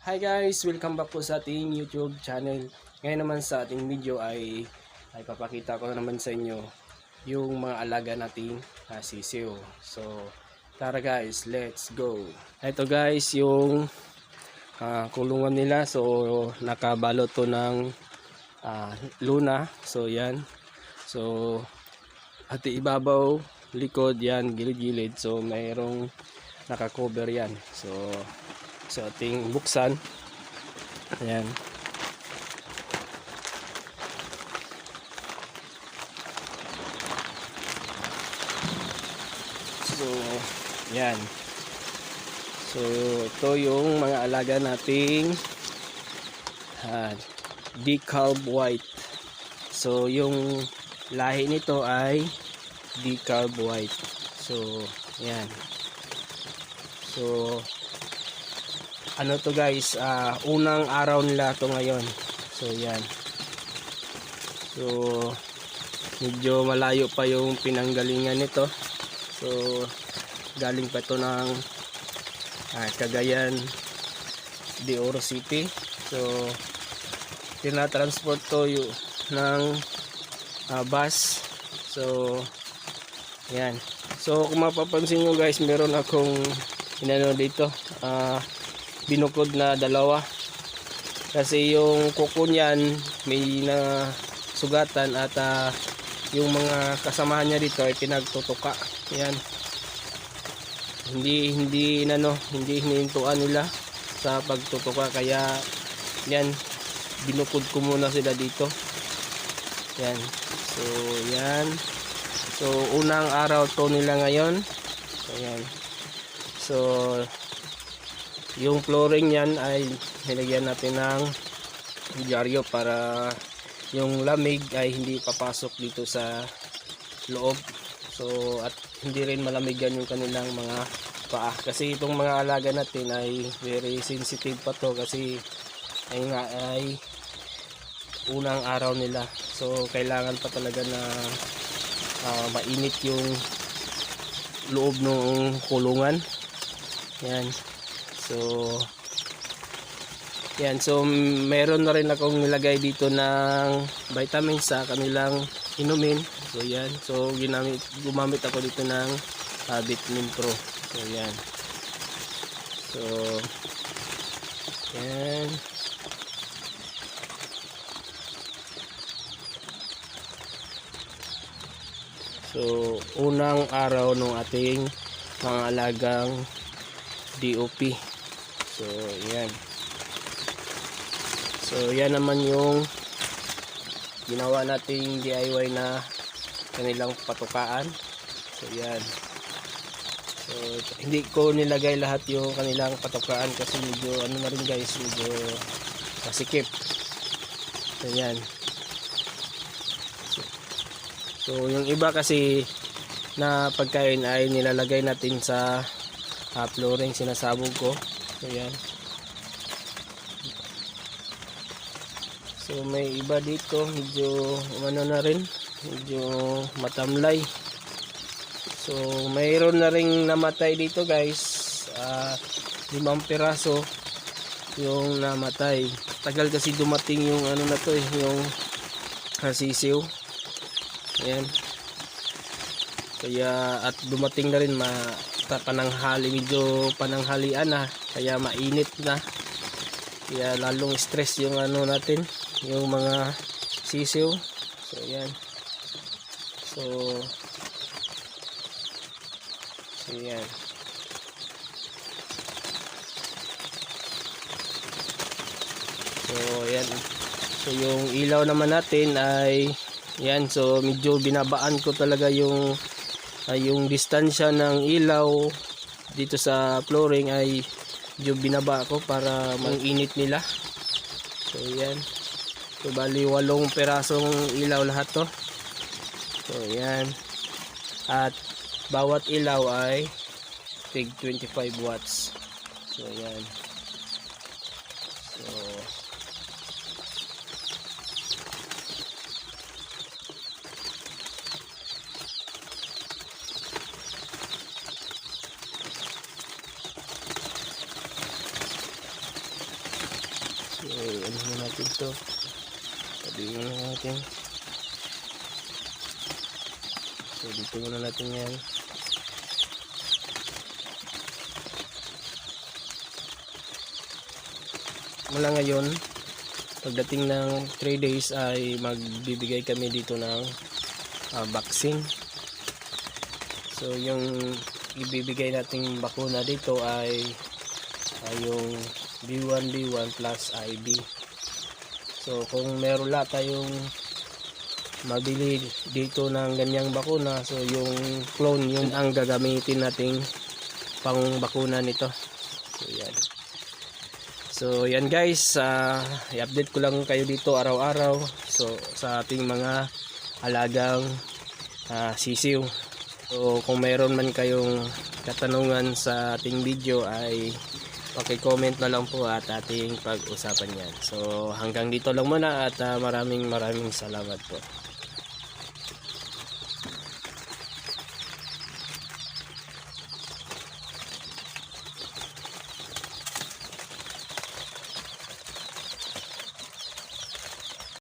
Hi guys! Welcome back po sa ating YouTube channel. Ngayon naman sa ating video ay papakita ko na naman sa inyo yung mga alaga nating sisiw. So, tara guys, let's go! Ito guys yung kulungan nila. So, nakabalot to ng luna. So, yan. So, ati ibabaw, likod yan, gilid-gilid. So, mayroong nakakover yan. So, ating buksan. Ayan. So, yan. So, ito yung mga alaga nating decalb white. So, yung lahi nito ay decalb white. So, yan. So, ano to guys, unang araw nila to ngayon. So yan. So medyo malayo pa yung pinanggalingan nito. So galing pa to ng Cagayan de Oro City. So tinatransport to ng bus. So yan. So kung mapapansin nyo guys, meron akong inano dito, binukod na dalawa kasi yung kuko niyan may na sugatan at yung mga kasamahan niya dito ay pinagtutuka. Yan, hindi hinintuan nila sa pagtutuka, kaya yan, binukod ko muna sila dito. Yan, so yan, so unang araw to nila ngayon. So yan, so yung flooring yan ay nilagyan natin ng dyaryo para yung lamig ay hindi papasok dito sa loob. So at hindi rin malamigan yung kanilang mga paa, kasi itong mga alaga natin ay very sensitive pa to, kasi ay unang araw nila. So kailangan pa talaga na mainit yung loob ng kulungan. Yan. So yan, so meron na rin akong nilagay dito ng vitamins sa kanilang inumin. So yan, so gumamit ako dito ng Vitamin Pro. So yan, so yan. So unang araw ng ating mga alagang DOP. So yan. So yan naman yung ginawa nating DIY na kanilang patukaan. So yan. So hindi ko nilagay lahat yung kanilang patukaan kasi medyo ano na rin guys, medyo masikip. So yan. So yung iba kasi na pagkain ay nilalagay natin sa flooring, sinasabog ko. So yan. So may iba dito medyo ano na rin, medyo matamlay. So mayroon na ring namatay dito guys, 5 piraso yung namatay. Tagal kasi dumating yung ano na to yung sisiw. Ayan. Kaya at dumating na rin pananghali, medyo pananghalian na, kaya mainit na, kaya lalong stress yung ano natin, yung mga sisiw. So yan, so yan. So yan, so yung ilaw naman natin ay yan. So medyo binabaan ko talaga yung distansya ng ilaw dito sa flooring, ay medyo binaba ko para mag-init nila. So yan, so bali 8 pirasong ilaw lahat to. So yan, at bawat ilaw ay tig 25 watts. So yan. So ano na natin to. Sabihin na natin. So dito muna natin yan. Mula ngayon, pagdating ng 3 days ay magbibigay kami dito ng vaccine. So yung ibibigay nating bakuna dito ay yung B1B1 plus IB. So kung meron lang tayong mabili dito ng ganyang bakuna, so yung clone yun ang gagamitin nating pang bakuna nito. So yan. So yan guys, i-update ko lang kayo dito araw-araw so sa ating mga alagang sisiw. So kung mayroon man kayong katanungan sa ating video ay paki-comment na lang po at ating pag-usapan yan. So hanggang dito lang muna at maraming salamat po.